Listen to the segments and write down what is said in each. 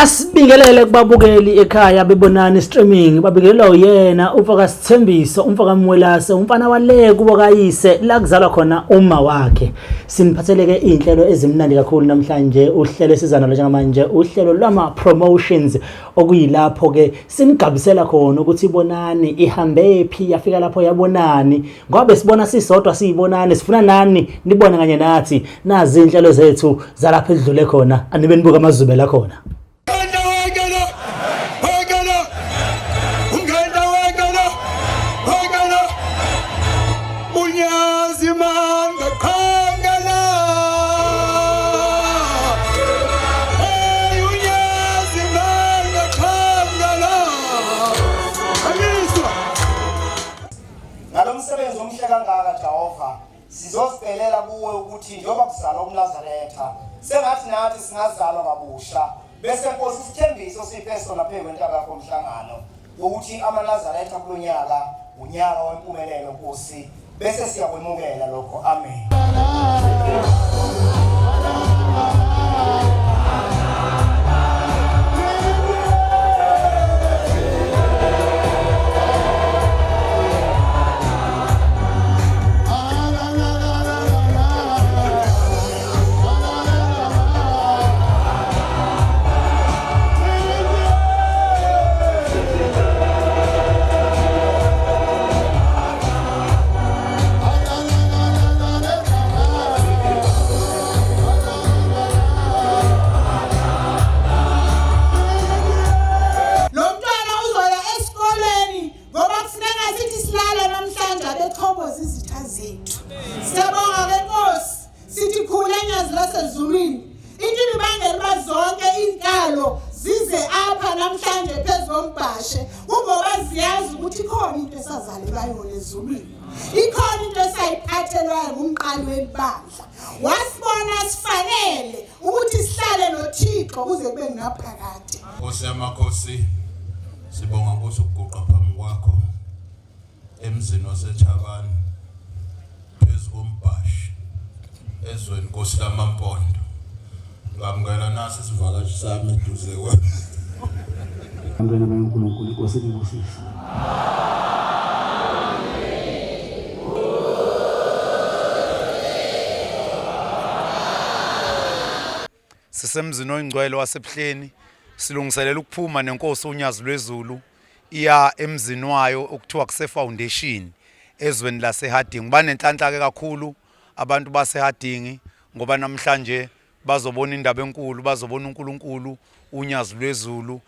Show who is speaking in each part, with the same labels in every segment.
Speaker 1: Asibingelele kubabukeli ekhaya bebonani streaming babingelelwa uyena umfaka Sithembiso umfaka Mwelase umfana wale kubo kayise la kuzalwa khona uma wakhe. Siniphatheleke inhlelo ezimnandi kakhulu namhlanje uhlelo esizana njengamanje uhlelo lwama promotions okuyilapho ke sinigabisela khona ukuthi ibonani ihambe phi yafika lapho yabonani ngoba sibona sisodwa siyibonani sifuna nani nibone kanye nathi nazi inhlelo zethu zalapha edlule khona anibe nibuka amazubela khona.
Speaker 2: Umsebenzi omhle kangaka Jehova sizosicelela kuwe ukuthi njengoba kuzalwa uMnazaretha sengathi nathi singazalwa kabusha bese Nkosi Sithembiso sipheso lapha kwentaka komhlangano ukuthi amaNazaretha kulonyaka unyaka wempumelelo Nkosi bese siyakwemukela lokho amen.
Speaker 3: Ikhona into esayiphathelwayo ngumqali welibandla wasibona sifanele ukuthi sihlale noThixo kuze kube ngaphakade.
Speaker 4: Nkosi yamakhosi sibonga Nkosi ukuguqa phambi kwakho emzini waseChabani phezu kombhashi ezweni Nkosi laMampondo ngamukela nasi sivakashi sami eduze kwami.
Speaker 1: Ngena beNkulunkulu Nkosi libusisa.
Speaker 5: Sisemzini oyingcwele waseBhleni silungiselela ukuphuma nenkosi uNyazi lweZulu iya emzini wayo okuthiwa kuse foundation ezweni laseHarding. Banenhlanhla ke kakhulu abantu baseHarding ngoba namhlanje bazobona indaba enkulu, bazobona uNkulunkulu uNyazi lweZulu.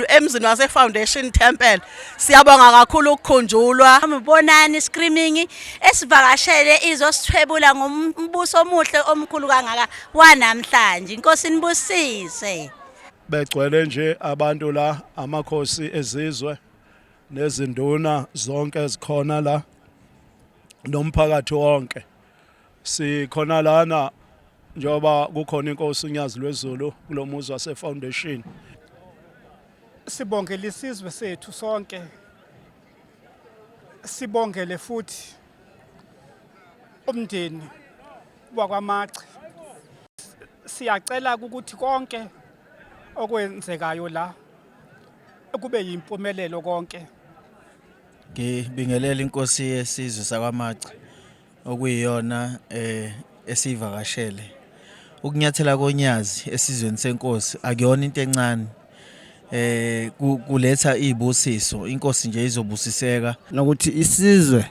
Speaker 6: Emzini wase Foundation Temple siyabonga kakhulu ukukhunjulwa
Speaker 7: Bonani Screaming esivakashele izosithwebula ngombuso omuhle omkhulu kangaka wanamhlanje. Inkosi nibusise.
Speaker 8: Begcwele nje abantu la amakhosi ezizwe nezinduna zonke ezikhona la nomphakathi wonke. Sikhona lana njoba kukhona inkosi uNyazi lweZulu kulomuzi wase Foundation.
Speaker 9: Sibongele isizwe sethu sonke. Sibongele futhi umndeni wakwaMaci. Siyacela ukuthi konke okwenzekayo la kube yimpumelelo konke.
Speaker 10: Ngibingelela inkosi yesizwe sakwaMaci okuyiyona esivakashele. Ukunyathela koNyazi esizweni senkosi akuyona into encane. Kuletha izibusiso inkosi nje izobusiseka
Speaker 11: nokuthi isizwe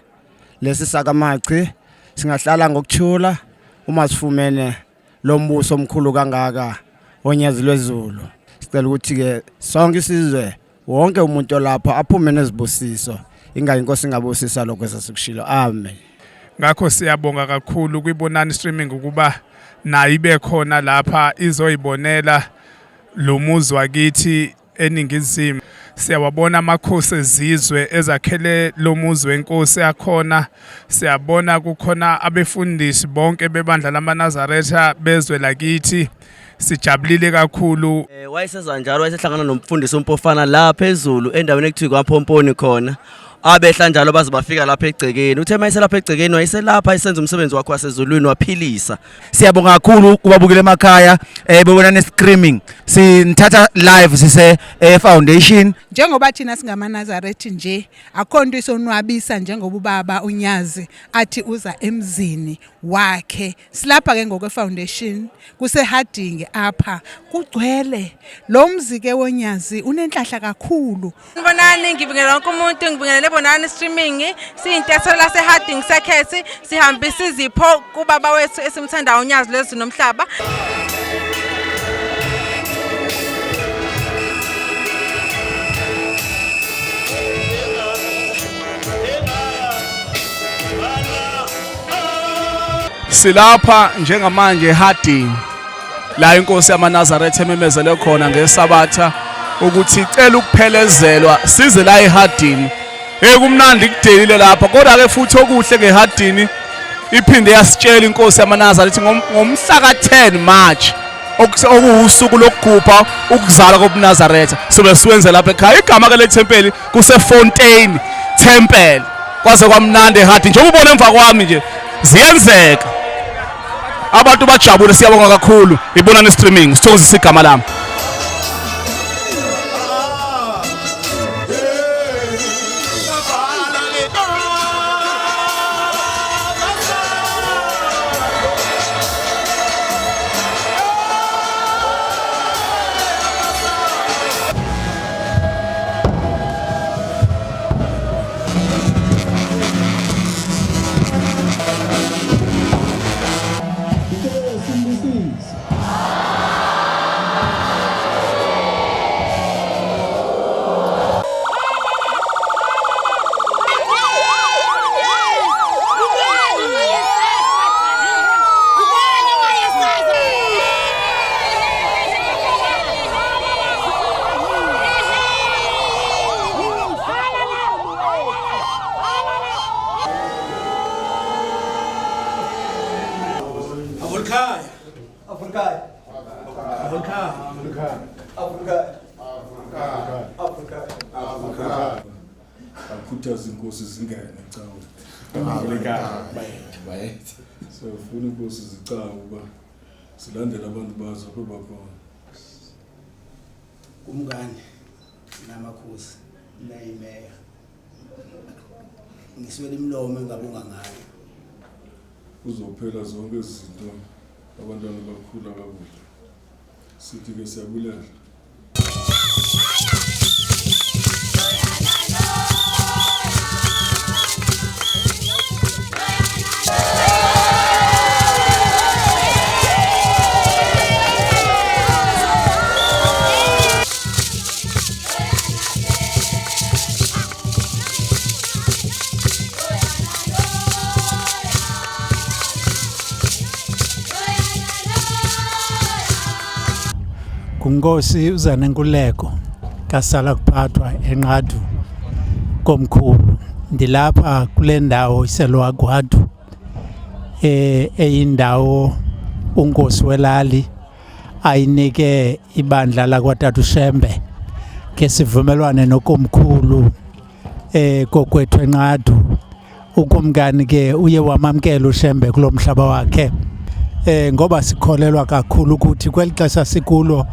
Speaker 11: lesi sakwaMaci singahlala ngokuthula uma sifumene lo mbuso omkhulu kangaka oNyazi lweZulu. Sicela ukuthi ke sonke isizwe wonke umuntu olapha aphume nezibusiso ingayi inkosi ingabusisa lokho esasikushilo amen.
Speaker 9: Ngakho siyabonga kakhulu kwibonani streaming ukuba nayo ibe khona lapha izoyibonela lo muzi wakithi eningizimu. Siyawabona amakhosi ezizwe ezakhele lo muzi wenkosi yakhona. Siyabona kukhona abefundisi bonke bebandla lamaNazaretha bezwe lakithi. Sijabulile kakhulu.
Speaker 12: Wayeseza njalo wayesehlangana nomfundisi uMpofana la phezulu endaweni ekuthiwa kwaMphomponi khona. abehla njalo baze bafika lapha egcekeni. Uthe mayise lapha egcekeni wayeselapha isenza umsebenzi wakhe wasezulwini waphilisa.
Speaker 13: Siyabonga kakhulu kubabukela emakhaya bebona Screaming. Sinithatha live sise foundation.
Speaker 3: Njengoba thina singamaNazaretha nje akho nto isonwabisa njengoba ubaba uNyazi athi uza emzini wakhe. Silapha ke ngokwe foundation kuseHarding apha kugcwele lo mzi ke woNyazi unenhlahla kakhulu.
Speaker 14: Ngibonani ngibingelela wonke umuntu ngibingelele Bonani Streaming siyintetho laseHarding Circus sihambisa izipho kubaba wethu esimthanda uNyazi lwethu nomhlaba.
Speaker 8: Silapha njengamanje Harding la inkosi yamaNazaretha ememezele khona ngeSabatha ukuthi icela ukuphelezelwa size la eHarding. Kumnandi kudelile lapha kodwa ke futhi okuhle ngeHarding iphinde yasitshela inkosi yamaNazaretha ngomhla ka10 March okuwusuku lokugubha ukuzalwa kobuNazaretha sobe siwenze lapha ekhaya. Igama ke lethempeli kuseFontaine Temple. Kwaze kwamnandi eHarding njengoba ubona emva kwami nje ziyenzeka. Abantu bajabule siyabonga kakhulu iBonani Streaming sithokozisa igama lami.
Speaker 15: Akhuthaza inkosi zingene ecawe. So ufuna inkosi zicawe uba silandela abantu bazo bebakhona.
Speaker 2: Umngane namakhosi nayimeya. Ngiswele imlomo engabonga ngayo.
Speaker 15: Uzophela zonke izinto abantwana bakhula kabuhle. Sithi ke siyabulela.
Speaker 16: Kunkosi uZanenkululeko kasala kuphathwa enqadu komkhulu. Ndilapha kule ndawo iselwa Gwadu eyindawo unkosi welali ayinike ibandla lakwaTata uShembe ngesivumelwano nokomkhulu kokwethu enqadu. Ukumkani ke uye wamamkela uShembe kulomhlaba wakhe ngoba sikholelwa kakhulu ukuthi kwelixesha sikulo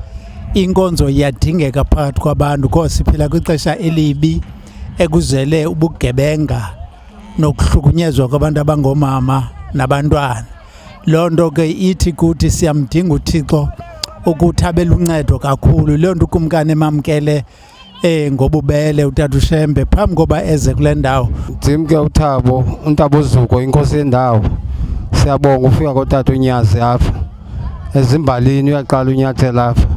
Speaker 16: inkonzo iyadingeka phakathi kwabantu kodwa siphila kwixesha elibi ekuzele ubugebenga nokuhlukunyezwa kwabantu abangomama nabantwana. Lonto ke ithi kuthi siyamdinga uThixo ukuthi abeluncedo kakhulu. Lonto ukumkani emamkele ngobubele uTata uShembe phambi koba eze kule ndawo.
Speaker 11: Ndimke uThabo uNtabo Zuko inkosi yendawo. Siyabonga ufika koTata uNyazi apha ezimbalini uyaqala unyathela apha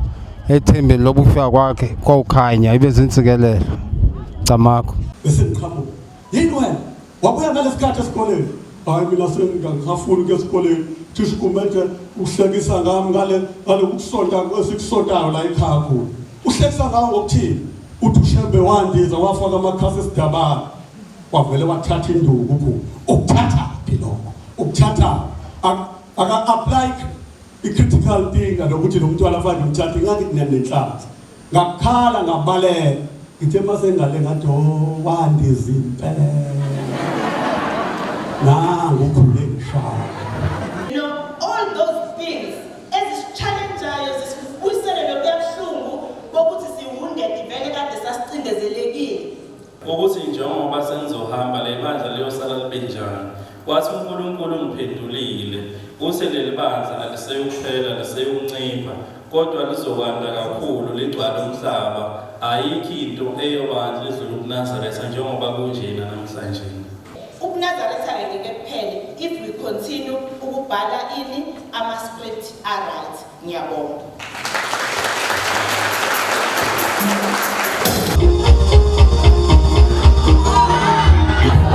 Speaker 11: ethembeni lobufika kwakhe kwaukhanya ibe zintsikelelo camakho
Speaker 17: bese ngiqhamuka yini wena wabuya ngalesikhathi esikoleni hayi mina sengingafuni ke esikoleni thisha kumethe uhlekisa ngami ngale ukusonta esikusontayo la ekhaya khona uhlekisa ngawo ngokuthini uthi uShembe wandiza wafaka amakhasi esidabana wavele wathatha induku khona ukuthatha philoko ukuthatha aka-apply i-critical thing nokuthi lo muntu alafani umthatha ngathi kunenhlanhla ngakhala ngabalela ngithe masengale ngathi wandiza impela nangu ukhule ngishaya.
Speaker 18: You know, all those things ezisichallengeayo zisibuyisele lokuyabuhlungu bokuthi siwunded vele kade sasicindezelekile.
Speaker 19: Ukuthi njengoba senizohamba le bandla liyosala libe njani. Kwathi uNkulunkulu ungiphendulile. Kuse leli bandla aliseyukuphela liseyukuncipha. Kodwa lizokwanda kakhulu ligcwala umhlaba. Ayikho into eyobandla lidlula uNazaretha njengoba kunjena namhlanje.
Speaker 18: UNazaretha ngeke kuphele if we continue ukubhala ini ama-script right. Ngiyabonga.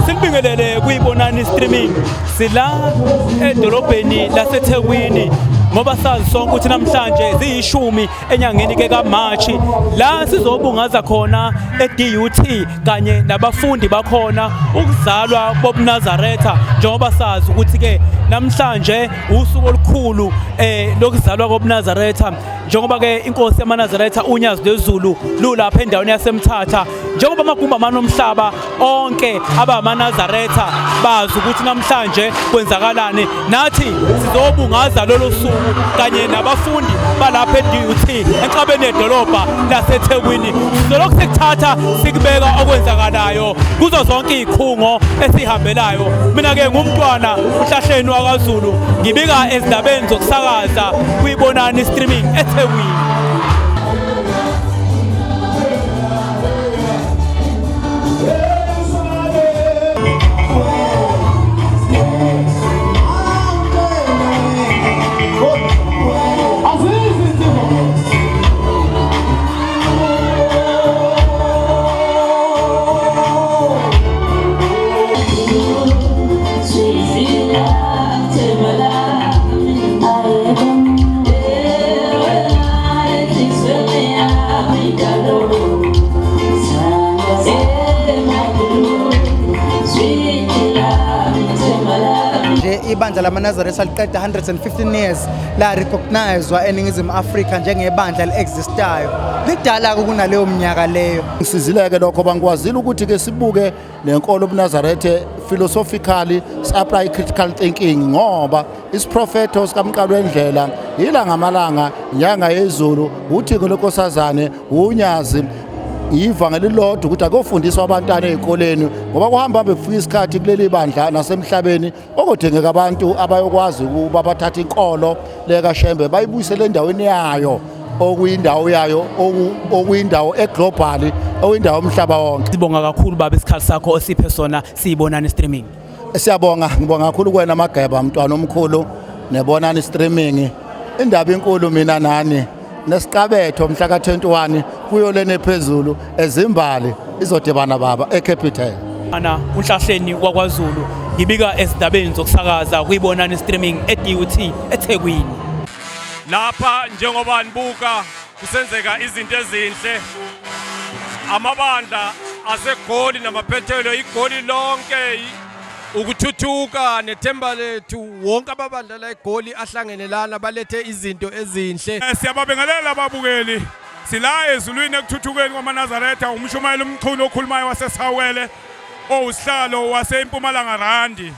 Speaker 20: Sibingelele kuyibonani streaming sila edolobheni laseThekwini ngoba sazi sonke ukuthi namhlanje ziyishumi enyangeni ke kaMarch la sizobungaza khona eDUT kanye nabafundi bakhona ukuzalwa kobuNazaretha njengoba sazi ukuthi ke namhlanje usuku olukhulu lokuzalwa kobuNazaretha njengoba ke inkosi yamaNazaretha unyazi lwezulu lulapha endaweni yaseMthatha njengoba amagumba amanomhlaba onke abamaNazaretha bazi ukuthi namhlanje kwenzakalani nathi sizobungaza lolo suku kanye nabafundi balapha eDUT enqabeni edolobha laseThekwini sizolokhu sikuthatha sikubeka okwenzakalayo kuzo zonke izikhungo esihambelayo mina ke ngumntwana uhlahleni wakaZulu ngibika ezindabeni zokusakaza kuyibonani streaming eThekwini.
Speaker 21: Ibandla lamaNazaretha liqeda 115 years la recognizedwa eNingizimu Afrika njengebandla eli-existayo lidala kunaleyo minyaka leyo.
Speaker 22: Sizileke lokho bangikwazile ukuthi ke sibuke lenkolo uNazaretha philosophically apply critical thinking ngoba isiprofeto sikaMqalo wendlela yila ngamalanga inyanga yezulu uthiko lenkosazane unyazi ivangeli lodwa ukuthi akufundiswa abantwana ezikoleni ngoba kuhamba bekufika isikhathi kuleli bandla nasemhlabeni okudingeka abantu abayokwazi ukuba bathatha inkolo lekaShembe bayibuyisele endaweni yayo okuyindawo yayo okuyindawo eglobal okuyindawo umhlaba wonke.
Speaker 20: Sibonga kakhulu baba isikhathi sakho osiphe sona siyibonani streaming.
Speaker 22: Siyabonga ngibonga kakhulu kuwena Mageba mntwana omkhulu nebonani streaming indaba enkulu mina nani nesiqabetho mhla ka21 kuyo lene phezulu ezimbali izodibana baba eCapital
Speaker 20: ana unhlahleni kwaZulu ngibika ezindabeni zokusakaza kuyibonani streaming eDUT eThekwini.
Speaker 23: Lapha njengoba nibuka kusenzeka izinto ezinhle amabandla aseGoli namaphethelo iGoli lonke ukuthuthuka nethemba lethu wonke ababandla la eGoli ahlangenelana balethe izinto ezinhle.
Speaker 9: Siyababingelela ababukeli sila ezulwini ekuthuthukeni kwamaNazaretha umshumayeli umchunu okhulumayo waseSawele owusihlalo waseMpumalanga Randi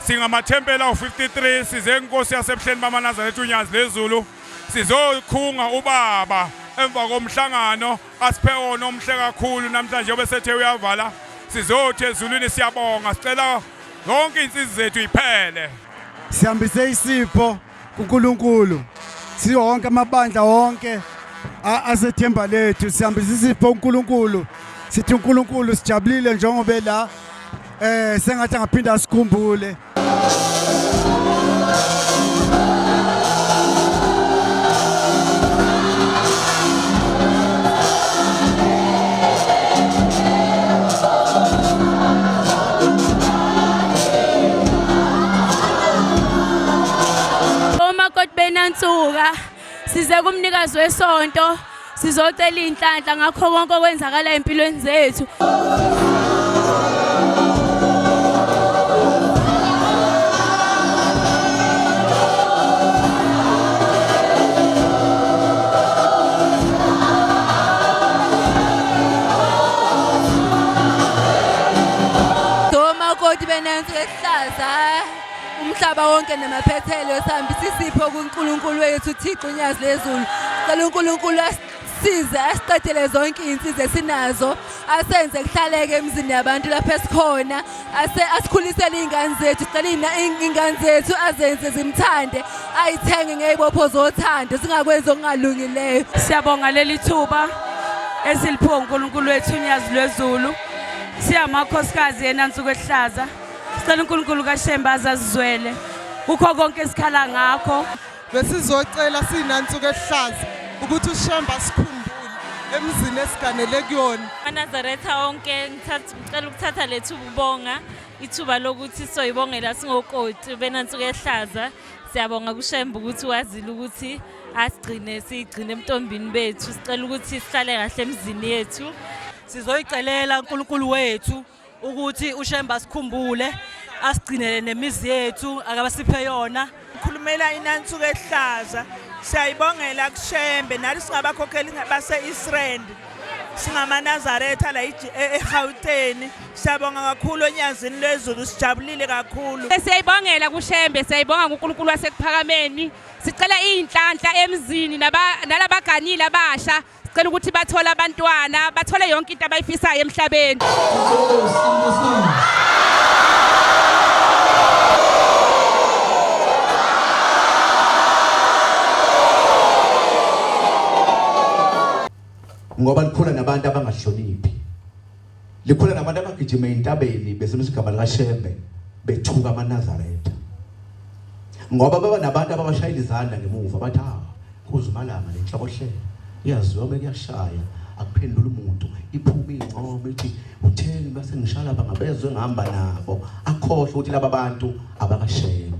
Speaker 9: singamathempela u53 size inkosi yasebuhleni bamaNazaretha unyazi lezulu sizokhunga ubaba emva komhlangano asiphe wona omhle kakhulu namhlanje obesethe uyavala sizothi ezulwini siyabonga sicela zonke insizwe zethu iphele
Speaker 24: sihambise isipho kuNkulunkulu siyonke amabandla wonke asethemba lethu sihambise isipho kuNkulunkulu sithi uNkulunkulu sijabulile njengoba la sengathi angaphinda sikhumbule.
Speaker 25: Benansuka size kumnikazi wesonto sizocela inhlanhla ngakho konke okwenzakala empilweni zethu.
Speaker 1: umhlaba wonke namaphethelo sihambisa isipho kuNkulunkulu wethu Thixo unyazi lezulu. Sicela uNkulunkulu asize asiqedele zonke izinsiza esinazo, asenze kuhlaleke emzini yabantu lapha esikhona, asikhulisele izingane zethu, sicela izingane zethu azenze zimthande, ayithenge ngezibopho zothando, singakwenzi okungalungileyo.
Speaker 25: Siyabonga leli thuba esiliphiwe uNkulunkulu wethu unyazi lwezulu. Siyamakhosikazi yena Nsuku Ehlaza. Sicela uNkulunkulu kaShembe azazizwele kukho konke esikhala ngakho.
Speaker 4: Besizocela sinansuku Ehlaza ukuthi uShembe asikhumbule emzini esiganele kuyona.
Speaker 5: AmaNazaretha onke ngicela ukuthatha lethuba ubonga ithuba lokuthi soyibongela singokoti beNansuku Ehlaza. Siyabonga kuShembe ukuthi wazile ukuthi sigcine emntombini bethu. Sicela ukuthi sihlale kahle emzini yethu.
Speaker 6: Sizoyicelela uNkulunkulu wethu ukuthi uShembe asikhumbule, asigcinele nemizi yethu akabasiphe yona.
Speaker 4: Khulumela iNansuku Ehlaza. Siyayibongela kuShembe nathi singabakhokheli base-Israel. SingamaNazaretha la eGauteng. Siyabonga kakhulu onyazini lwezulu, sijabulile kakhulu.
Speaker 25: Siyayibongela kuShembe, siyayibonga uNkulunkulu wasekuphakameni. Sicela inhlanhla emzini nalabaganile abasha. Sicela ukuthi bathole abantwana, bathole yonke into abayifisayo emhlabeni.
Speaker 7: Ngoba likhula nabantu abangahloniphi, likhula nabantu abagijima entabeni besebenzisa igama likaShembe bethuka amaNazaretha, ngoba baba nabantu ababashayela izandla ngemuva bathi kuze umalanga lenhlokohle iyaziwa bekuyashaya akuphendula umuntu iphuma ingqomo ithi uthengi base ngishala bangabezwe ngihamba nabo akhohle ukuthi laba bantu abakaShembe.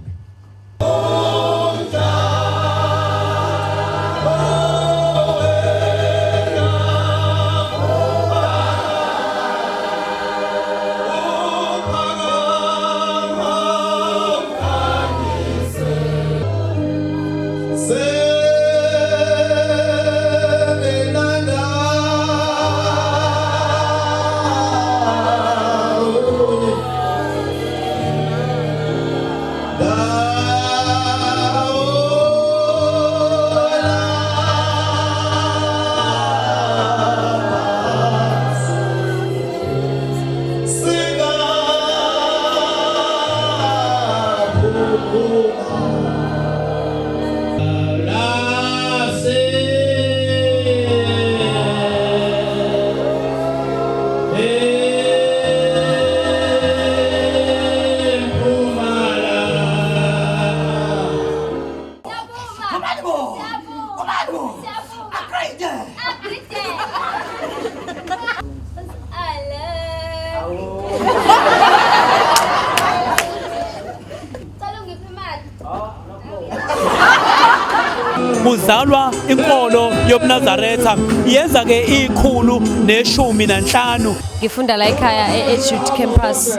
Speaker 20: Kuzalwa inkolo yobuNazaretha yenza ke ikhulu neshumi nanhlanu.
Speaker 26: Ngifunda la ekhaya eJude campus.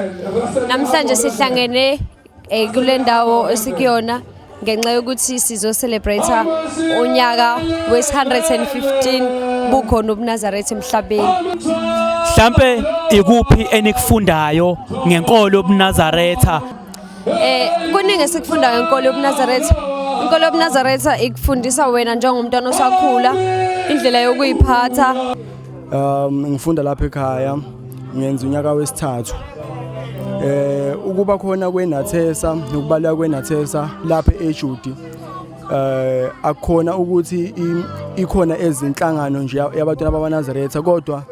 Speaker 26: Namhlanje sihlangene kule ndawo esikuyona ngenxa yokuthi sizo celebrate unyaka we-115 bukhona ubuNazaretha emhlabeni.
Speaker 20: Mhlambe ikuphi enikufundayo ngenkolo yobuNazaretha?
Speaker 26: Kuningi esikufunda ngenkolo yobuNazaretha. Inkolo yobuNazaretha ikufundisa wena njengomntwana osakhula indlela yokuyiphatha.
Speaker 27: Ngifunda lapha ekhaya ngenza unyaka wesithathu. Ukuba khona kweNathesa nokubaleka kweNathesa lapha eJude akukhona ukuthi ikhona ezinhlangano nje yabantwana babaNazaretha, kodwa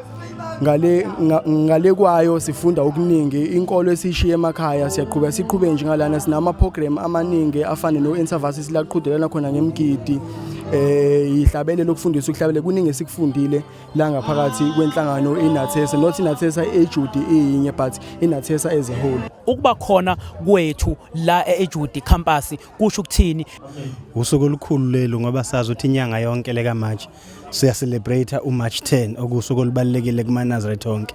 Speaker 27: ngale kwayo sifunda okuningi. Inkolo esishiye emakhaya siqhube nje ngalana sinama program amaningi afana no-intervases la qhudelana khona ngemgidi, ihlabele lokufundisa ukuhlabele kuningi esikufundile la ngaphakathi kwenhlangano iNathesa, not iNathesa eJude iyinye but iNathesa as a whole.
Speaker 20: Ukuba khona kwethu la eJude campus kusho ukuthini?
Speaker 28: Usuku olukhulu lelo ngoba sazi ukuthi inyanga yonke leka March siya celebrate uMarch 10 okusuku olubalekile kumaNazaretha onke.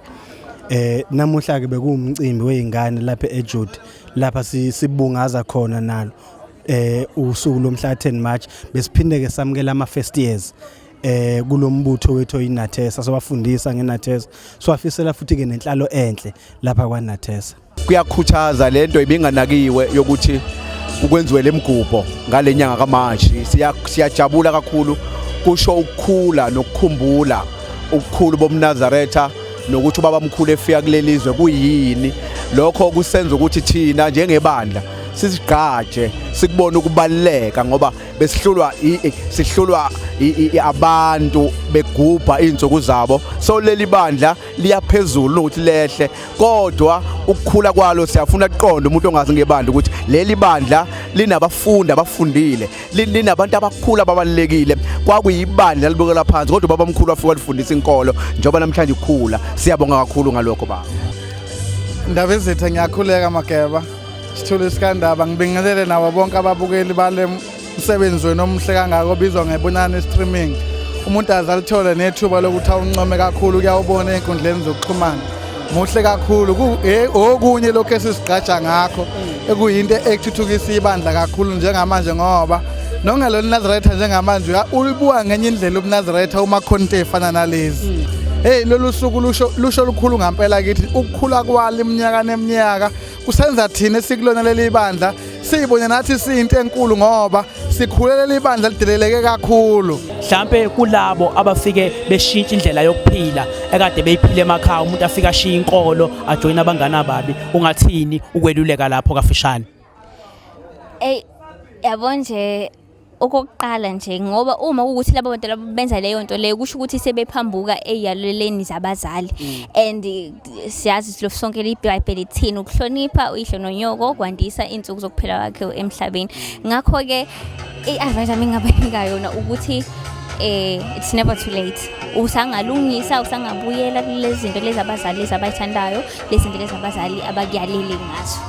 Speaker 28: Namuhla ke bekuwumcimbi weingane lapha eJude lapha sibungaza khona nalo usuku lomhla 10 March besiphinde ke samukela ama first years kulombutho wethu iNathesa sobafundisa ngeNathesa, swafisela futhi ke nenhlalo enhle lapha kwaNathesa.
Speaker 29: Kuyakhuthaza lento ibinganakiwe yokuthi
Speaker 7: ukwenziwe lemgubho ngalenyanga kaMashi. Siyajabula kakhulu, kusho ukukhula nokukhumbula ukukhulu bomNazaretha nokuthi ubaba omkhulu efika kulelizwe kuyini. Lokho kusenza ukuthi thina njengebandla sisigqaje sikubona ukubaleka ngoba sihlulwa abantu begubha insuku zabo. So leli bandla liyaphezulu ukuthi lehle, kodwa ukukhula kwalo siyafuna kuqonda umuntu ongazi ngebandla ukuthi leli bandla linabafundi abafundile, linabantu abakhulu ababalekile. Kwakuyibandla libukela phansi, kodwa ubaba omkhulu afika lifundisa inkolo njengoba namhlanje ukukhula. Siyabonga kakhulu ngalokho baba.
Speaker 21: Ndaba ezethu ngiyakhuleka Mageba. Sithule Sikandaba, ngibingelele nawo bonke ababukeli bale msebenzi wenu omuhle kangaka obizwa ngebonani streaming. Umuntu azalithole nethuba lokuthi awuncome kakhulu kuyawubona einkundleni zokuxhumana. Muhle kakhulu okunye lokho esisigqaja ngakho ekuyinto ekuthuthukisa ibandla kakhulu njengamanje ngoba nongalo Nazaretha njengamanje ulibuka ngenye indlela uNazaretha uma content efana nalezi. Hey lolu suku lusho lukhulu ngempela kithi ukukhula kwalo iminyaka neminyaka kusenza thina esikulona leli bandla sibone nathi siyinto enkulu ngoba sikhulela leli bandla lideleleke kakhulu.
Speaker 20: Mhlambe kulabo abafike beshintsha indlela yokuphila ekade beyiphile emakhaya, umuntu afika ashiya inkolo ajoyina abangana ababi, ungathini ukweluleka lapho kafishane?
Speaker 2: Yabo nje okokuqala nje ngoba uma ukuthi labo bantu labo benza leyo nto leyo kusho ukuthi sebephambuka eyaleleni zabazali and siyazi sonke iBhayibheli ithini ukuhlonipha uyihlo nonyoko kwandisa insuku zokuphila kwakhe emhlabeni. Ngakho ke iadvice ami ngabanika yona ukuthi it's never too late. Usangalungisa, usangabuyela kulezi zinto lezi abazali lezi abayithandayo, lezi zinto lezi abazali abakuyaleli ngazo.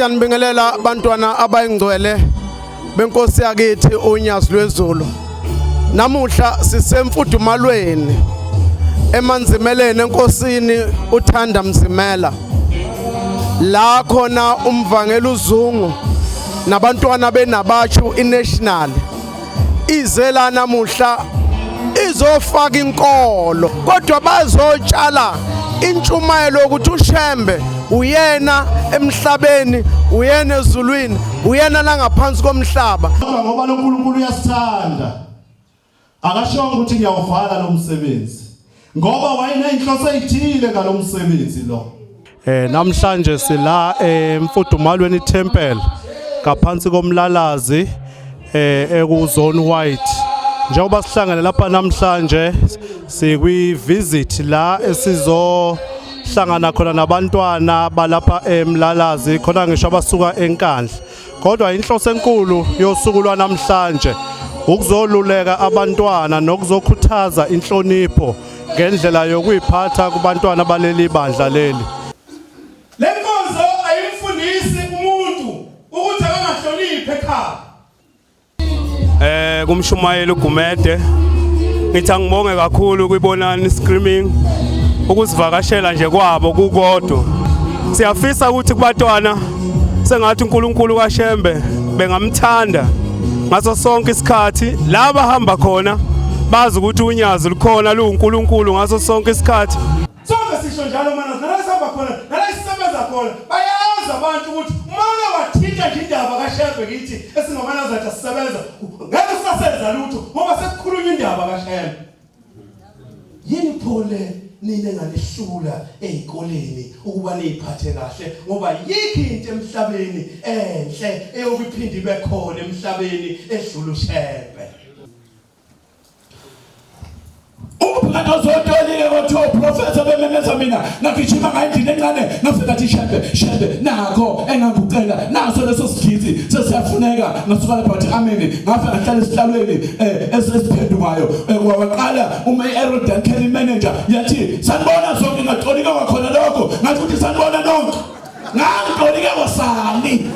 Speaker 11: siyanibingelela bantwana abayingcwele benkosi yakithi uNyazi lweZulu. Namuhla sisemfudumalweni emanzimeleni enkosini uThanda Mzimela. La khona umvangela uZungu nabantwana benabachu iNational izela namuhla izofaka inkolo kodwa bazotshala intshumayelo ukuthi uShembe uyena emhlabeni uyena ezulwini uyena la ngaphansi komhlaba
Speaker 22: ngoba uNkulunkulu uyasithanda akashonga ukuthi ngiyawuvala lo msebenzi ngoba wayenenhloso ezithile ngalomsebenzi lo.
Speaker 3: Namhlanje sila emfudumalweni iTemple ngaphansi komlalazi ekuzone white. Njengoba sihlangene lapha namhlanje sikwi visit la esizohlangana khona nabantwana balapha emlalazi khona ngisho abasuka eNkandla. Kodwa inhloso enkulu yosuku lwanamhlanje ukuzoluleka abantwana nokuzokhuthaza inhlonipho ngendlela yokuyiphatha kubantwana baleli bandla leli.
Speaker 17: Lenkonzo ayimfundisi umuntu ukuthi angahloniphe ekhaya.
Speaker 9: Kumshumayeli uGumede ngithi angibonge kakhulu kuyibonani screaming ukusivakashela nje kwabo kukodwa. Siyafisa ukuthi kubantwana sengathi uNkulunkulu kaShembe bengamthanda ngaso sonke isikhathi la bahamba khona bazi ukuthi unyazi lukhona luNkulunkulu ngaso sonke isikhathi.
Speaker 17: Sonke sisho njalo mana nalesaba khona nalesisebenza khona bayazi abantu ukuthi uma wathinta nje indaba kaShembe ngithi esingomanazathi sisebenza ngeke sisasenza lutho ngoba sekukhulunywa indaba kaShembe. Yini phole nine ngalehlula ezikoleni ukuba niziphathe kahle ngoba yikho into emhlabeni enhle eyokuphinde ibe khona emhlabeni edlula uShembe.
Speaker 8: Ubukado zotolile kuthiwa uprofessor bememeza mina ngagijima ngayindini encane ngafika thi Shembe nakho engangucela naso leso sigizi sesiyafuneka ngasuka lapha bathi amen ngafika ngahlala esihlalweni esiphendukayo kwaqala uMayor Kelly manager yathi sanibona zonke ngaqolika kwakhona lokho ngathi ukuthi sanibona nonke ngaqolika kwasani.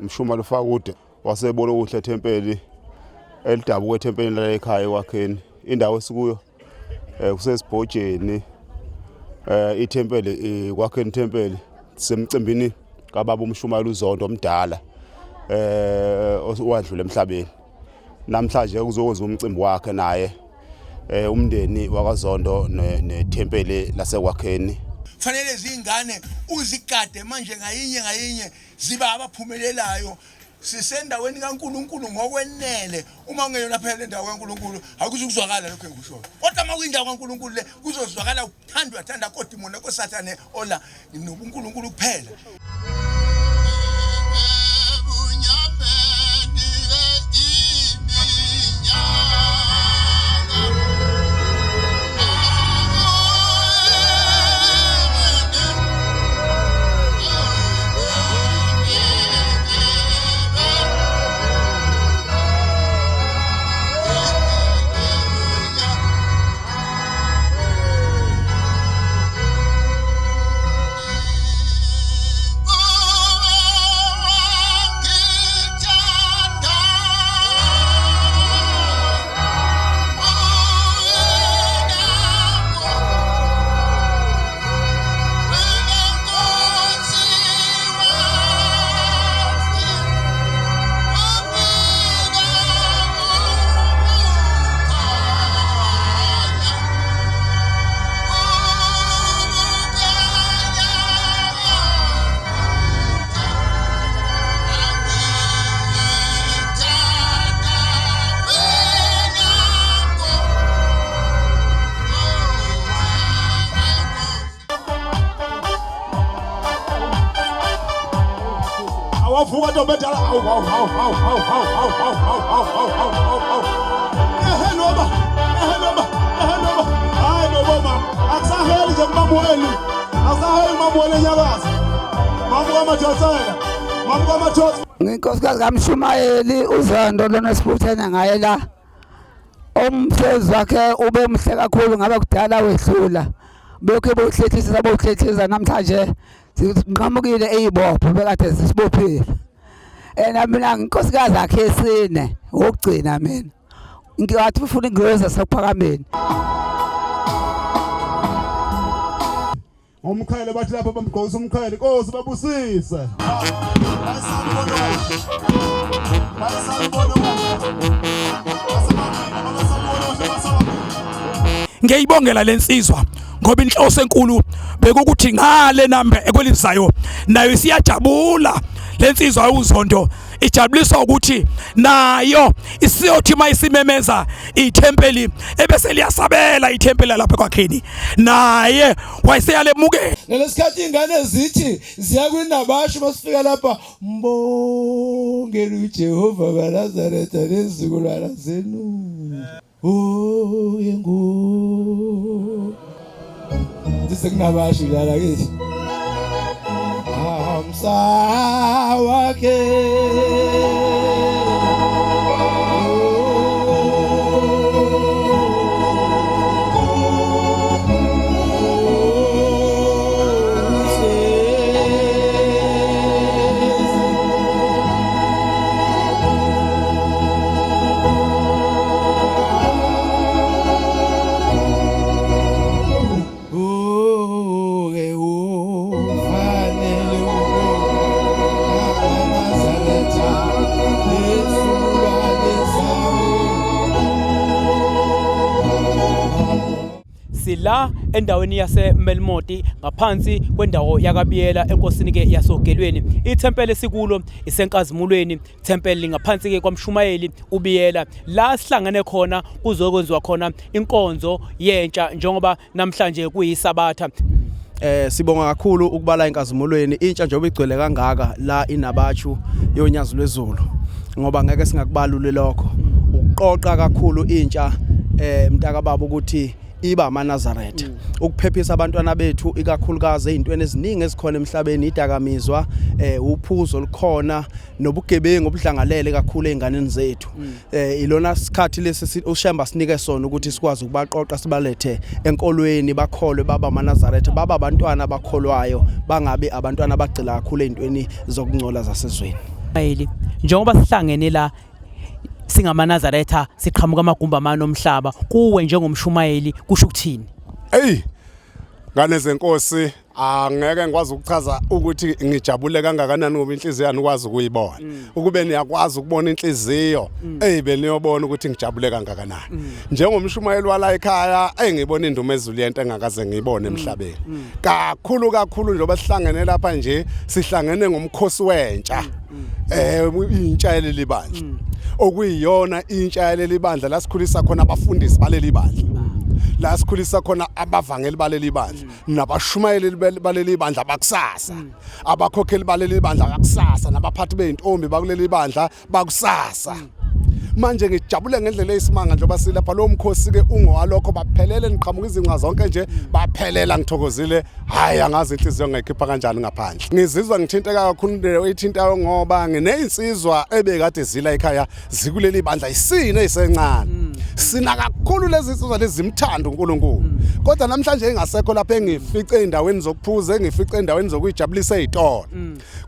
Speaker 10: Mshuma lofakude wasebona ukuhle eTempeli elidabuka eTempelini la ekhaya ekwakheni indawo esikuyo kusesibhojeni iTempeli kwakheni iTempeli semcimbini kababa uMshumayeli uZondo omdala owadlula emhlabeni. Namhlanje kuzokwenza umcimbi wakhe naye umndeni wakaZondo neTempeli lasekwakheni.
Speaker 12: Fanele zingane uzigade manje ngayinye ziba abaphumelelayo sisendaweni kaNkuluNkulu ngokwenele. Uma ungeyona phela indawo kaNkuluNkulu akuzukuzwakala lokho engikushoyo kodwa uma kuyindawo kaNkuluNkulu le kuzozwakala ukuthandwa kodwa imona koSathane ola noNkuluNkulu kuphela.
Speaker 17: Wavuka dobedala ehenoba hayi noboma akusaheli nje kumamweli asaheli mamwele nyakaza mamuka majatsela
Speaker 13: Nginkosikazi kaMshumayeli uZondo lona sibuthene ngaye la. Umsebenzi wakhe ube mhle kakhulu ngabe kudala wehlula. Bekhe bokuhlethisa namhlanje sinqamukile ezibopho bekade sisibophile. Mina nginkosikazi yakhe esine ukugcina mina. Ngiyathi ufuna ingeza sakuphakameni.
Speaker 10: Umkhayele bathi lapha bamgqoza umkhayele Nkosi babusise.
Speaker 8: Ngiyibongela lensizwa ngoba inhloso enkulu bekukuthi ngale namba ekwelizayo nayo siyajabula lensizwa uZondo ijabuliswa ukuthi nayo isiyothi mayisimemeza ithempeli ebese liyasabela ithempeli lapha kwakheni naye wayeseyalemukela
Speaker 14: lesikhathi ingane zithi ziya kwinabasho masifika lapha mbongela uJehova kaNazaretha nezizukulwana zenu yengu ndisekunabasho lana kithi amsawake
Speaker 20: Sila endaweni yase Melmoti ngaphansi kwendawo yakabiyela enkosini ke yasogelweni ithempeli sikulo isenkazimulweni thempeli ngaphansi ke kwaMshumayeli ubiyela la sihlangene khona kuzokwenziwa khona inkonzo yentsha njengoba namhlanje kuyisabatha.
Speaker 27: Sibonga kakhulu ukubala enkazimulweni intsha njengoba igcwele kangaka la inabathu yonyazi lwezulu ngoba ngeke singakubalule lokho ukuqoqa kakhulu intsha mntaka baba ukuthi iba amaNazaretha ukuphephisa abantwana bethu ikakhulukazi ezintweni eziningi ezikhona emhlabeni idakamizwa uphuzo likhona nobugebengu obudlangalele kakhulu einganeni zethu ilona sikhathi lesi uShemba sinike sona ukuthi sikwazi ukubaqoqa sibalethe enkolweni bakholwe baba amaNazaretha baba abantwana abakholwayo bangabe abantwana abagcila kakhulu ezintweni zokungcola zasezweni
Speaker 20: njengoba sihlangene la singamaNazaretha siqhamuka amagumba amano omhlaba kuwe njengomshumayeli kusho ukuthini?
Speaker 10: Ngane zenkosi angeke ngikwazi ukuchaza ukuthi ngijabule kangakanani ngoba inhliziyo yami ukwazi ukuyibona ukube niyakwazi ukubona inhliziyo beniyobona ukuthi ngijabule kangakanani njengomshumayeli wala ekhaya ngibona induma ezulu yento engakaze ngiyibone emhlabeni kakhulu njengoba sihlangene lapha nje sihlangene ngomkhosi wentsha intsha yeleli bandla okuyiyona intsha yeleli bandla la sikhulisa khona abafundisi baleli bandla la sikhulisa khona abavangeli baleli bandla nabashumayeli baleli bandla bakusasa abakhokheli baleli bandla bakusasa nabaphathi beintombi bakuleli bandla bakusasa manje ngijabule ngendlela eyisimanga njengoba silapha lo mkhosi ke ungowalokho baphelele niqhamuka izinqa zonke nje baphelela ngithokozile hayi angazi inhliziyo ngikhipha kanjani ngaphandle ngizizwa ngithinteka kakhulu ethintayo ngoba nginezinsizwa ebekade zila ekhaya zikuleli bandla isine eyisencane sina kakhulu lezi zinsizwa lezimthanda uNkulunkulu kodwa namhlanje engasekho lapha engifice eindaweni zokuphuza engifice eindaweni zokuyijabulisa ezitolo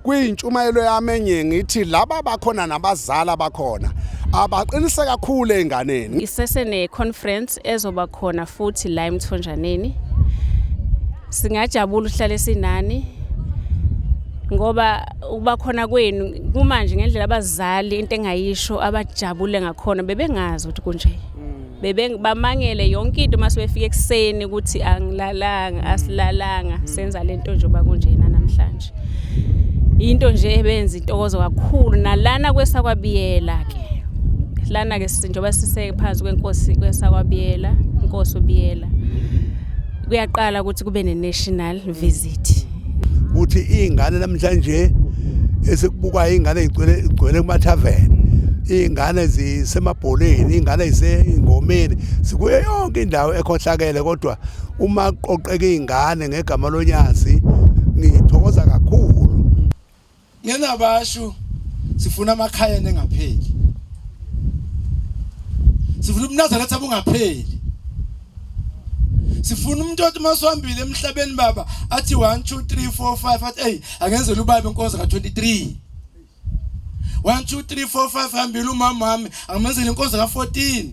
Speaker 10: kuyintshumayelo yami enye ngithi laba bakhona nabazala bakhona abaqinise kakhulu einganeni
Speaker 15: isesene conference ezoba khona futhi la eMthonjaneni singajabula uhlale sinani ngoba ukuba khona kwenu kumanje ngendlela abazali into engayisho abajabule ngakhona bebengazi ukuthi kunje bamangele yonke into masebefika ekseni ukuthi angilalanga asilalanga senza lento nje bakunjena namhlanje into nje ebenza intokozo kakhulu nalana kwesakwabiyela ke lana ke njengoba siseke phansi kwenkosi kwesakwabiyela inkosi ubiyela kuyaqala ukuthi kube ne-national visit
Speaker 16: uthi ingane namhlanje esikubuka ingane igcwele kumathaveni ingane zisemabholeni ingane zisengomeni sikuye yonke indawo ekhohlakele kodwa uma qoqeke ingane ngegama lonyazi ngithokoza kakhulu
Speaker 14: ngenabashu sifuna amakhaya nengapheli sifuna umNazaretha bungapheli sifuna umuntu othi masihambile emhlabeni baba athi 1 2 3 4 5 athi hey angenzela ubaba inkonzo ka23 1 2 3 4 5 hambile umama wami angamenzela inkonzo ka14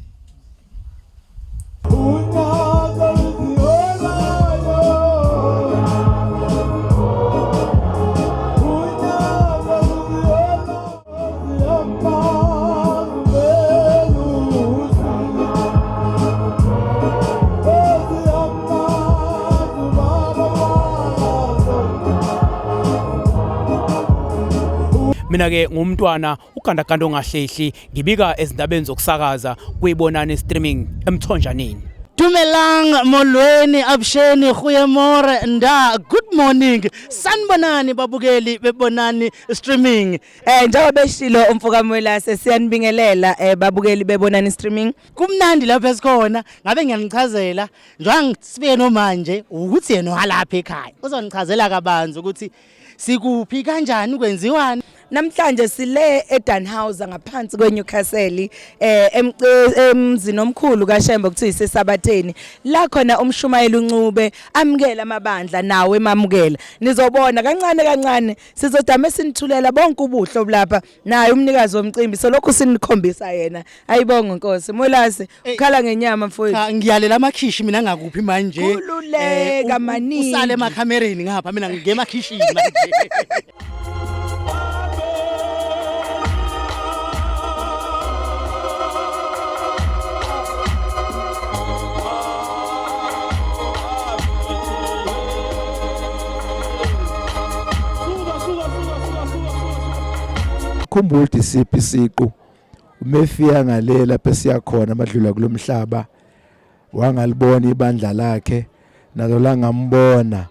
Speaker 20: Mina ke ngumntwana ugandaganda ongahlehli ngibika ezindabeni zokusakaza kuyibonani streaming emthonjaneni.
Speaker 1: Dumelang molweni absheni goeiemôre nda good morning sanibonani babukeli bebonani streaming
Speaker 4: njengoba beshilo umfukamwelase siyanibingelela babukeli bebonani streaming
Speaker 1: kumnandi lapha esikhona ngabe ngiyanichazela njengoba sibe nomanje ukuthi yena walapha ekhaya uzonichazela kabanzi ukuthi sikuphi kanjani kwenziwani.
Speaker 4: Namhlanje sile eDanhauser ngaphansi kweNewcastle emzini omkhulu kaShembe kuthi isesabatheni la khona umshumayeli uNcube amkela amabandla nawe emamukela nizobona kancane kancane sizodame sinithulela bonke ubuhlo lapha naye umnikazi womcimbi so lokho sinikhombisa yena ayibonga Nkosi Mwelase ukhala ngenyama mfowethu
Speaker 1: ngiyalela amakhishi mina ngakuphi manje
Speaker 4: kululeka maningi
Speaker 1: usale emakhamereni ngapha mina ngingema khishini manje.
Speaker 5: Khumbula isiphi isiqu umefika ngale lapha siyakhona amadlula kulomhlaba wangalibona ibandla lakhe nalo la ngambona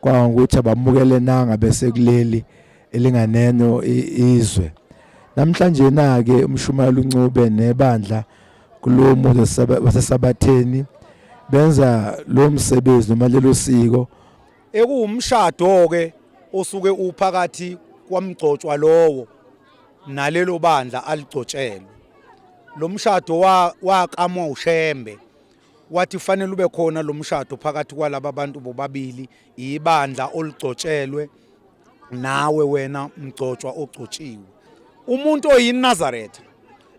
Speaker 5: kwanga abamukele nanga bese kuleli elinganeno izwe namhlanje na ke umshumayeli uNcube nebandla kulo muntu wasesabatheni benza lo msebenzi noma lelo siko
Speaker 6: ekuwumshado ke osuke uphakathi kwamgcotshwa lowo nalelo bandla aligcotshelwe lo mshado wakamwa uShembe wathi fanele ube khona lo mshado phakathi kwalabo bantu bobabili ibandla oligcotshelwe nawe wena mgcotshwa ogcotshiwe umuntu oyinNazaretha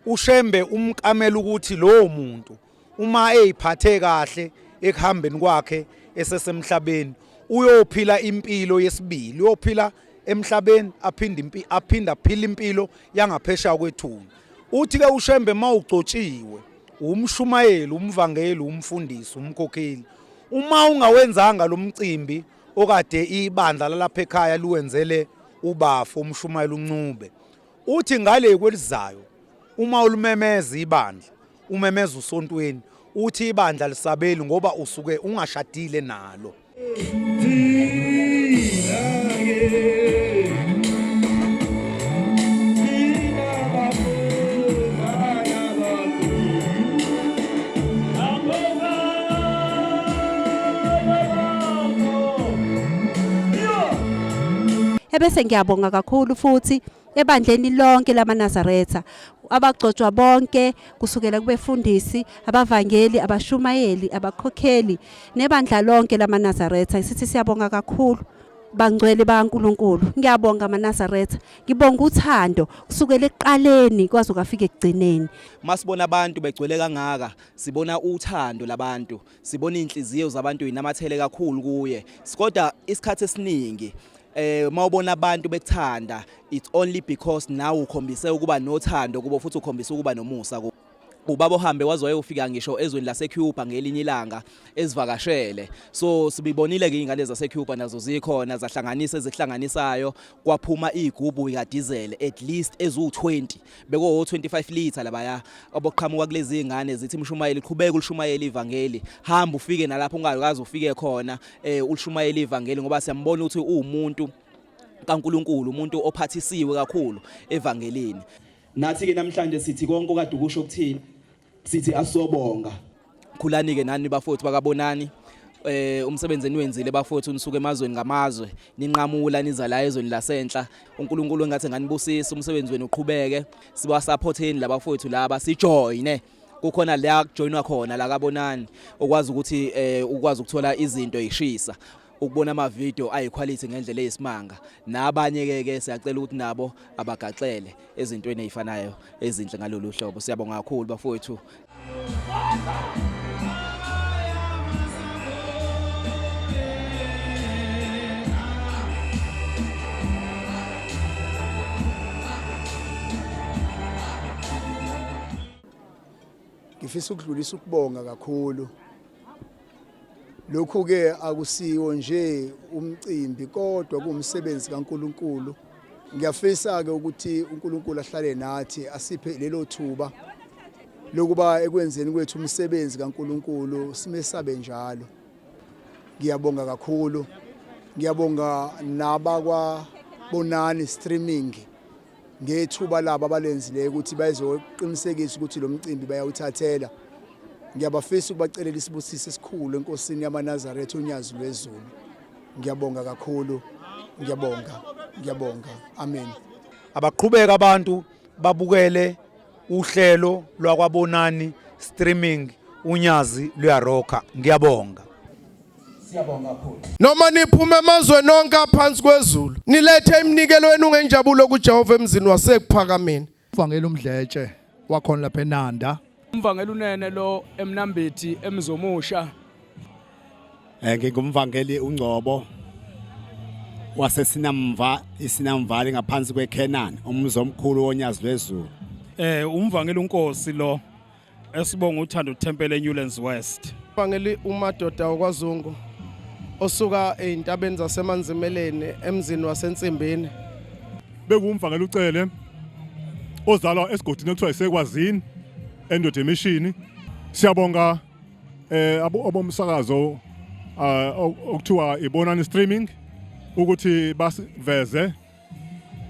Speaker 6: uShembe umkamela ukuthi lo muntu uma eyiphathe kahle ekuhambeni kwakhe esesemhlabeni uyophila impilo yesibili uyophila emhlabeni aphinda phila impilo yangaphesha kwethuna uthi ke uShembe mawugcotshiwe umshumayeli umvangeli umfundisi umkhokheli uma ungawenzanga lo mcimbi okade ibandla lalapha ekhaya luwenzele ubafo umshumayeli uNcube uthi ngale kwelizayo uma ulumemeza ibandla umemeza usontweni uthi ibandla lisabeli ngoba usuke ungashadile nalo.
Speaker 18: Ebese ngiyabonga kakhulu futhi ebandleni lonke lamaNazaretha abagcotshwa bonke kusukela kubefundisi abavangeli abashumayeli abakhokheli nebandla lonke lamaNazaretha sithi siyabonga kakhulu bangcwele baNkulunkulu ngiyabonga amaNazaretha ngibonga uthando kusukela eqaleni kwaze ukafika ekugcineni
Speaker 19: masibona abantu begcwele kangaka sibona uthando labantu sibona inhliziyo zabantu inamathele kakhulu kuye kodwa isikhathi esiningi mawubona abantu bekuthanda it's only because now ukhombise ukuba nothando kubo futhi ukhombise ukuba nomusa ubaba ohambe wazoyofika ngisho ezweni laseCuba ngelinye ilanga ezivakashele so sibibonile ke ingane zaseCuba nazo zikhona zahlanganisa ezihlanganisayo kwaphuma igubu ikadizele at least ezu20 beko 25 liter labaya aboqhamuka kulezi ingane zithi umshumayeli qhubeka ulishumayela ivangeli hamba ufike nalapho ungakazi ufike khona ulishumayela ivangeli ngoba siyambona ukuthi umuntu kaNkulunkulu umuntu ophathisiwe kakhulu evangelini nathi ke namhlanje sithi konke okade ukusho ukuthini sithi asobonga khulani ke nani bafowethu bakabonani umsebenzi eniwenzile bafowethu nisuke emazweni ngamazwe ninqamula niza la ezweni lasenhla uNkulunkulu engathi nganibusisa umsebenzi wenu uqhubeke sibasupporteni labafowethu laba sijoine kukhona la kujoinwa khona la kabonani okwazi ukuthi ukwazi ukuthola izinto ezishisa ukubona ama video ayiquality ngendlela eyisimanga nabanye ke siyacela ukuthi nabo abagaxele ezintweni ezifanayo ezinhle ngalolu hlobo siyabonga kakhulu bafowethu.
Speaker 2: Ngifisa ukudlulisa ukubonga kakhulu. Lokhu ke akusiwo nje umcimbi kodwa kuumsebenzi kaNkuluNkulu. Ngiyafisa ke ukuthi uNkulunkulu ahlale nathi asiphe lelo thuba lokuba ekwenzeni kwethu umsebenzi kaNkuluNkulu simesabe njalo. Ngiyabonga kakhulu. Ngiyabonga nabakwa Bonani streaming ngethuba labo abalenzile ukuthi bazoqinisekisa ukuthi lo mcimbi bayawuthathela. Ngiyabafisa ukubacelela isibusiso esikhulu enkosini yamaNazaretha unyazi lwezulu. Ngiyabonga kakhulu. Ngiyabonga. Amen.
Speaker 6: Abaqhubeka abantu babukele uhlelo lwakwabonani streaming unyazi luyarokha. Ngiyabonga.
Speaker 7: Siyabonga kakhulu. Noma niphume emazweni onke aphansi kwezulu nilethe iminikelo wenu ngenjabulo kuJehova emzini wasekuphakameni.
Speaker 21: Uvangeli umdletshe wakhona lapha eNanda.
Speaker 23: Umvangeli unene lo eMnambithi emzomusha.
Speaker 24: Ngingumvangeli uNgcobo wasesinamva isinamvali ngaphansi kweKenan umuzi omkhulu wonyazi lwezulu.
Speaker 23: Umvangeli uNkosi lo esibonga uthando uThempele eNewlands West.
Speaker 7: Umvangeli uMadoda wakwaZungu osuka eintabeni zasemanzimeleni emzini wasentsimbini.
Speaker 25: Bekuwumvangeli uCele ozalwa esigodini ekuthiwa isekwazini endoda emishini. Siyabonga abomsakazo okuthiwa ibonani streaming ukuthi basiveze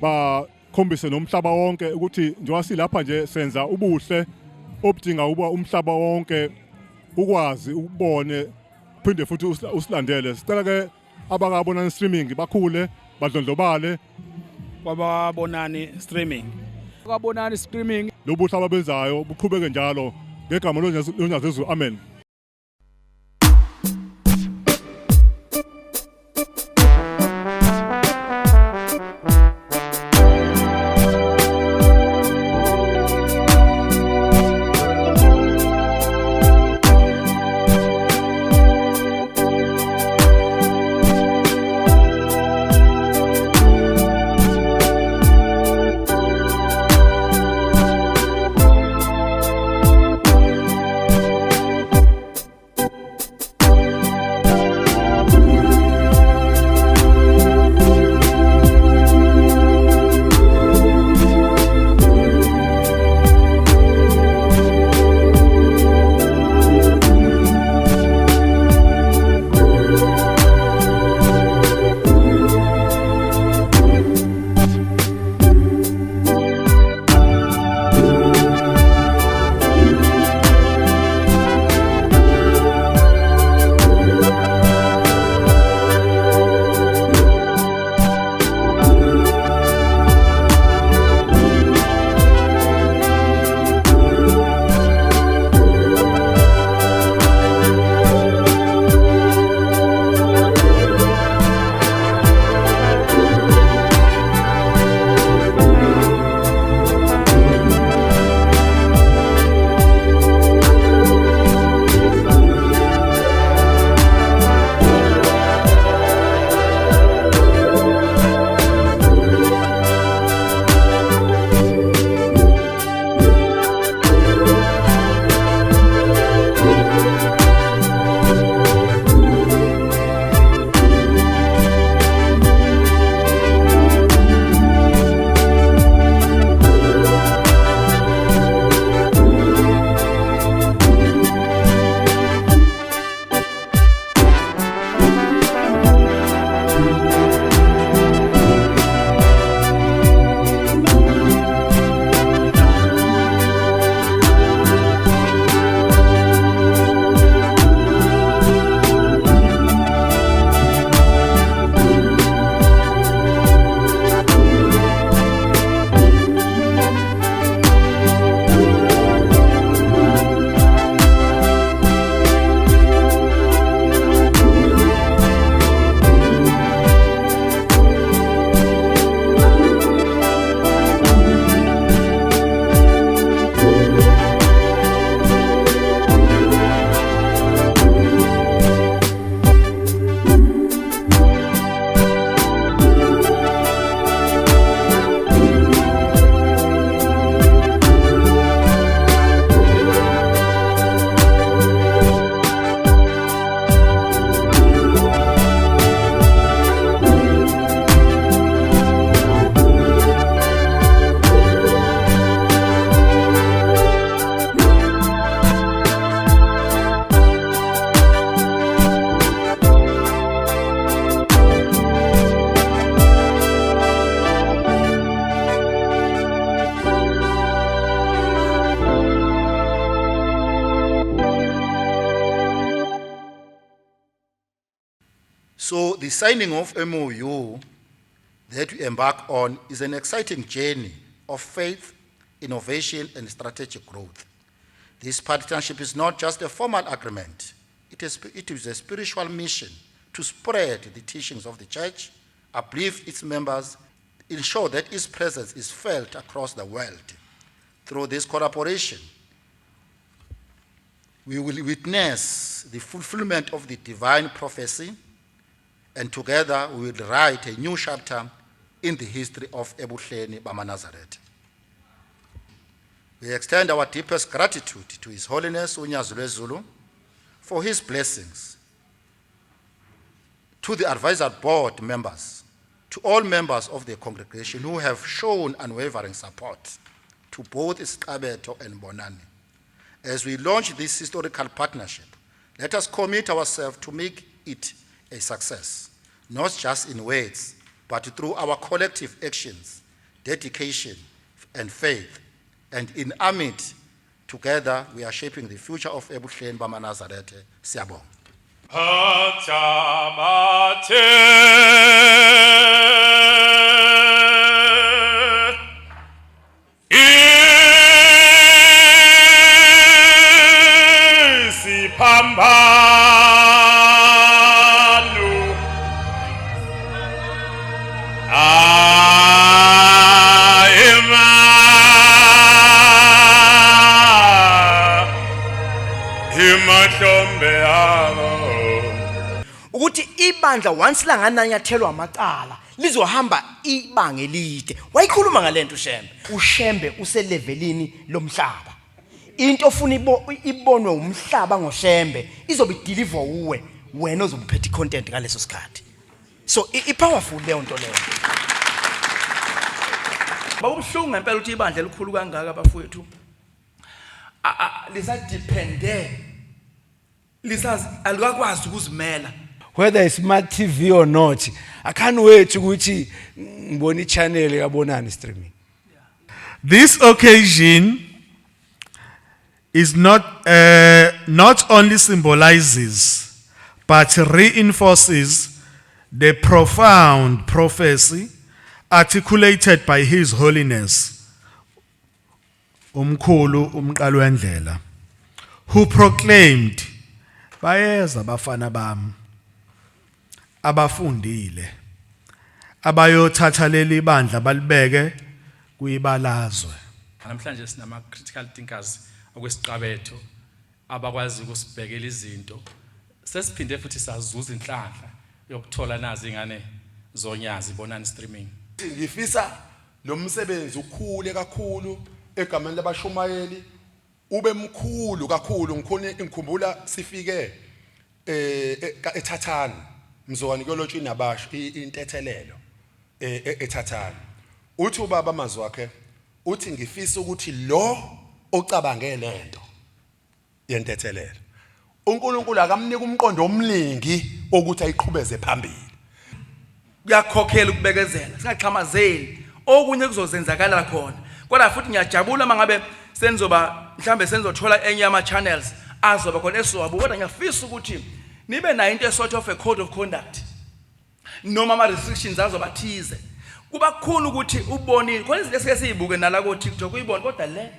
Speaker 25: bakhombise nomhlaba wonke ukuthi njengoba silapha nje senza ubuhle obudinga ukuba umhlaba wonke ukwazi ukubone phinde futhi usilandele. Sicela ke abakabonani streaming bakhule badlondlobale
Speaker 23: kwababonani streaming. Kwabonani streaming
Speaker 25: lobuhle ababenzayo buqhubeke njalo ngegama lonyazi lwezulu. Amen.
Speaker 3: So the signing of MOU that we embark on is an exciting journey of faith, innovation, and strategic growth. This partnership is not just a formal agreement. It is a spiritual mission to spread the teachings of the church, uplift its members, ensure that its presence is felt across the world. Through this collaboration, we will witness the fulfillment of the divine prophecy, and together we will write a new chapter in the history of Ebuhleni Bama-Nazareth. We extend our deepest gratitude to His Holiness Unyazi Zulu for his blessings, to the advisory board members, to all members of the congregation who have shown unwavering support to both Isiqabeto and Bonani. As we launch this historical partnership, let us commit ourselves to make it a success, not just in words, but through our collective actions, dedication, and faith. And in Amit, together we are shaping the future of Ebuhleni Bama-Nazareth. Siyabonga.
Speaker 9: Ukuthi ibandla once langananyathelwa amacala lizohamba ibanga elide. Wayikhuluma ngalento uShembe. uShembe uselevelini lomhlaba. Into ofuna ibonwe umhlaba ngoShembe izobe deliver uwe wena ozobuphethe content ngaleso sikhathi. So ipowerful leyo nto leyo. Babuhlungu ngempela ukuthi ibandla elikhulu kangaka abafowethu lisadepende lisazi alikakwazi ukuzimela.
Speaker 11: Whether it's smart TV or not, I can't wait to ukuthi ngibone ichannel yaBonani streaming.
Speaker 12: This occasion is not only symbolizes but reinforces the profound prophecy articulated by His Holiness Umkhulu Umqalwendlela, who proclaimed, bayeza bafana bami abafundile abayothatha leli bandla balibeke kuyibalazwe.
Speaker 17: Namhlanje sinama critical thinkers okwesiqabetho abakwazi ukusibhekela izinto. Sesiphinde futhi sazuza inhlanhla yokuthola nazi ingane zonyazi Bonani streaming.
Speaker 7: Ngifisa lo msebenzi ukhule kakhulu egameni labashumayeli ube mkhulu kakhulu. Ngikhumbula sifike eThathani mzokani kolotshini nabasho intethelelo eThathani. Uthi ubaba amazwi wakhe uthi ngifisa ukuthi lo ocabange lento yentethelelo uNkulunkulu akamnika umqondo omlingi ukuthi ayiqhubeze phambili.
Speaker 9: Kuyakhokhela ukubekezela singaxhamazeli okunye kuzozenzakala khona. Kodwa futhi ngiyajabula mangabe senzoba mhlambe senzothola enye ama channels azoba khona esowabu. Kodwa ngiyafisa ukuthi nibe nayo into sort of a code of conduct noma ama restrictions azobathize. Kuba kukhulu ukuthi ubonile khona izinto esike sizibuke nala ko TikTok uyibona kodwa le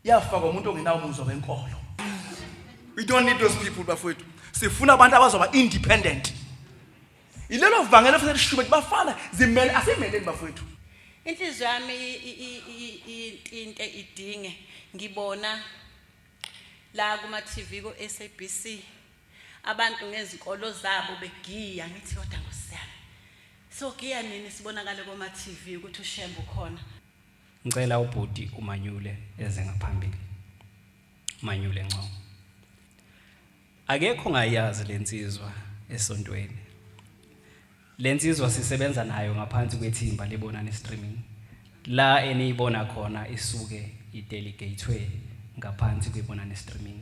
Speaker 9: yafaka umuntu ongenawo umuzwa wenkolo. We don't need those people bafowethu. Sifuna abantu abazoba independent. Ilelo vangelo futhi lishume bafana zimele asimeleni bafowethu.
Speaker 22: Inhliziyo yami into idinge ngibona la kuma TV ko SABC abantu ngezikolo zabo begiya ngithi kodwa ngosiyami. So giya nini sibonakala kuma TV ukuthi uShembe ukhona.
Speaker 26: Ngicela ubhuti uManyule eze ngaphambili. Manyule Ngcobo. Akekho ngayazi lensizwa esontweni. Lensizwa sisebenza nayo ngaphansi kwethimba leBonani streaming. La eniyibona khona isuke idelegatwe ngaphansi kweBonani streaming.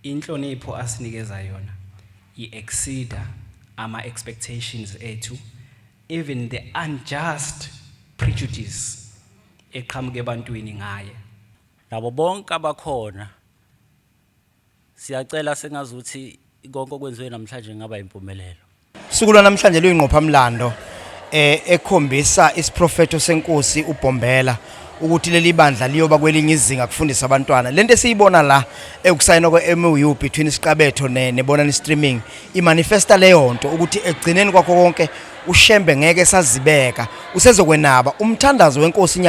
Speaker 26: Inhlonipho asinikeza yona iexceeda ama expectations ethu, even the unjust prejudice eqhamuke ebantwini ngaye.
Speaker 28: Labo bonke abakhona siyacela sengazuthi konke okwenziwe namhlanje ngaba impumelelo.
Speaker 8: usuku lwanamhlanje luyingqophamlando ekhombisa isiprofeto senkosi uBhombela ukuthi leli bandla liyoba kwelinye izinga kufundisa abantwana. Lento esiyibona la ekusayina kwe-MOU between isiqabetho nebonani streaming imanifesta leyo nto ukuthi egcineni kwakho konke uShembe ngeke sazibeka usezokwenaba umthandazo wenkosi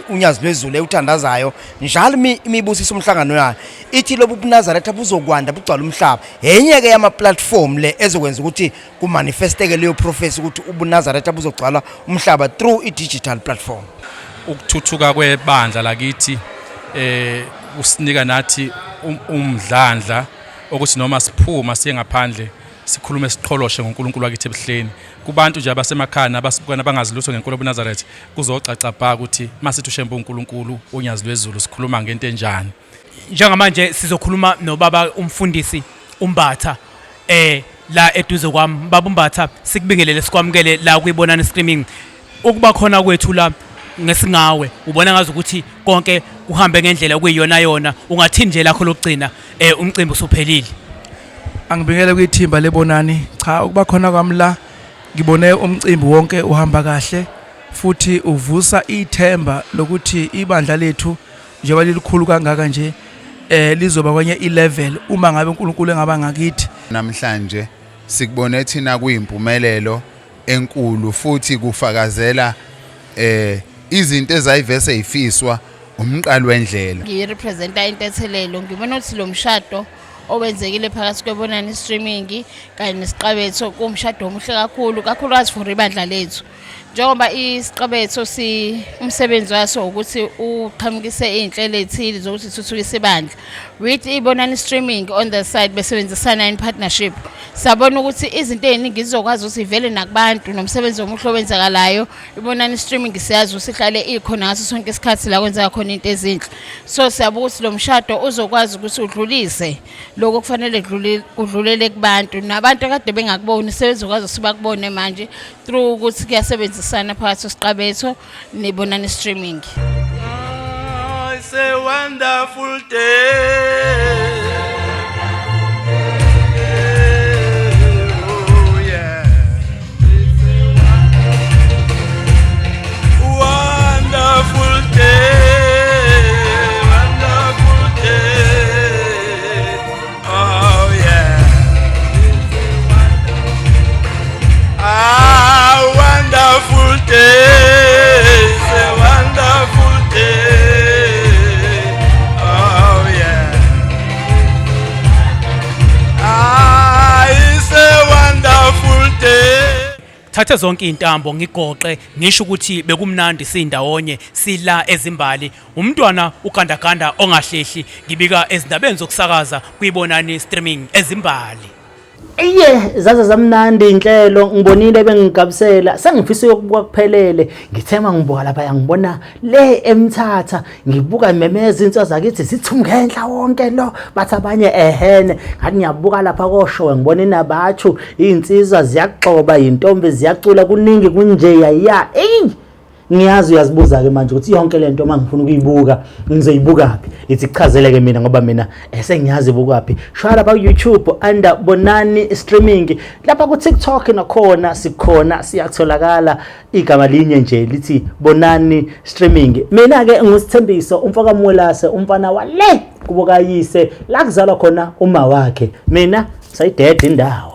Speaker 8: unyazi lwezulu ewuthandazayo njalo imibusiso umhlangano yayo ithi lobu buNazaretha buzokwanda bugcwala umhlaba yenye ke yama platform le ezokwenza ukuthi kumanifesteke leyo prophecy ukuthi ubuNazaretha buzogcwala umhlaba through i-digital platform.
Speaker 17: Ukuthuthuka kwebandla lakithi usinika nathi umdlandla ukuthi noma siphuma siye ngaphandle sikhulume siqholoshe ngoNkulunkulu wakithi ebuhleni kubantu nje abasemakhaya nabasibukana bangazilutho ngenkolo yobuNazaretha kuzocaca bha ukuthi masithi uShembe uNkulunkulu unyazi lwezulu sikhuluma ngento enjani.
Speaker 10: Njengamanje sizokhuluma nobaba umfundisi uMbatha la eduze kwami. Baba uMbatha sikubingelele sikwamukele la kuyibonana streaming ukuba khona kwethu la ngesingawe ubona ngazi ukuthi konke kuhambe ngendlela okuyiyona yona ungathini nje lakho lokugcina umcimbi usuphelile.
Speaker 9: Angibingele kwithimba lebonani cha ukuba khona kwami la ngibone umcimbi wonke uhamba kahle futhi uvusa ithemba lokuthi ibandla lethu njengoba lilikhulu kangaka nje lizoba kwenye ilevel uma ngabe uNkulunkulu engaba ngakithi.
Speaker 13: Namhlanje sikubone thina kuyimpumelelo enkulu futhi kufakazela izinto ezayivese ifiswa umqalo wendlela.
Speaker 14: Ngirepresenta intethelelo ngibona ukuthi lo mshado owenzekile phakathi kwebonani streaming kanye nesiqabetho kumshado omuhle kakhulukazi for ibandla lethu. Njengoba isiqabetho umsebenzi waso ukuthi uqhamukise izinhlelo ezithile zokuthi ithuthukise ibandla. With ibonani streaming on the side besebenzisana in partnership. Sabona ukuthi izinto eziningi zizokwazi ukuthi ivele nakubantu nomsebenzi omuhle owenzakalayo. Ibonani streaming siyazi ukuthi ihlale ikhona ngaso sonke isikhathi la kwenzeka khona into ezinhle. So siyabuka ukuthi lo mshado uzokwazi ukuthi udlulise lokho kufanele kudlulele kubantu nabantu akade bengakuboni sebezokwazi ukuthi bakubone manje through ukuthi kuyasebenzisana phakathi kwesiqabetho nebonani streaming.
Speaker 9: It's a wonderful day.
Speaker 10: Thathe zonke intambo ngigoqe ngisho ukuthi bekumnandi sindawonye sila ezimbali umntwana ugandaganda ongahlehli ngibika ezindabeni zokusakaza kuyibonani streaming ezimbali.
Speaker 1: Zaza zamnandi inhlelo ngibonile bengigabisela sengifisa ukubuka kuphelele ngithema ngibuka lapha ngibona le eMthatha ngibuka imemeza insizwa zakithi zithungenhla wonke lo bathi abanye ehene ngathi ngiyabuka lapha koshowe ngibona inabathu insizwa ziyagxoba intombi ziyacula kuningi kunje yaya ngiyazi uyazibuza ke manje ukuthi yonke lento mangifuna ukuyibuka ngizoyibukaphi ithi kuchazele ke mina ngoba mina sengiyazi ibukaphi shaya lapha ku YouTube under bonani streaming lapha ku TikTok nakhona sikhona siyatholakala igama linye nje lithi bonani streaming. Mina ke ngusithembiso umfaka Mwelase umfana wale kubukayise la kuzalwa khona uma wakhe mina sayidede indawo.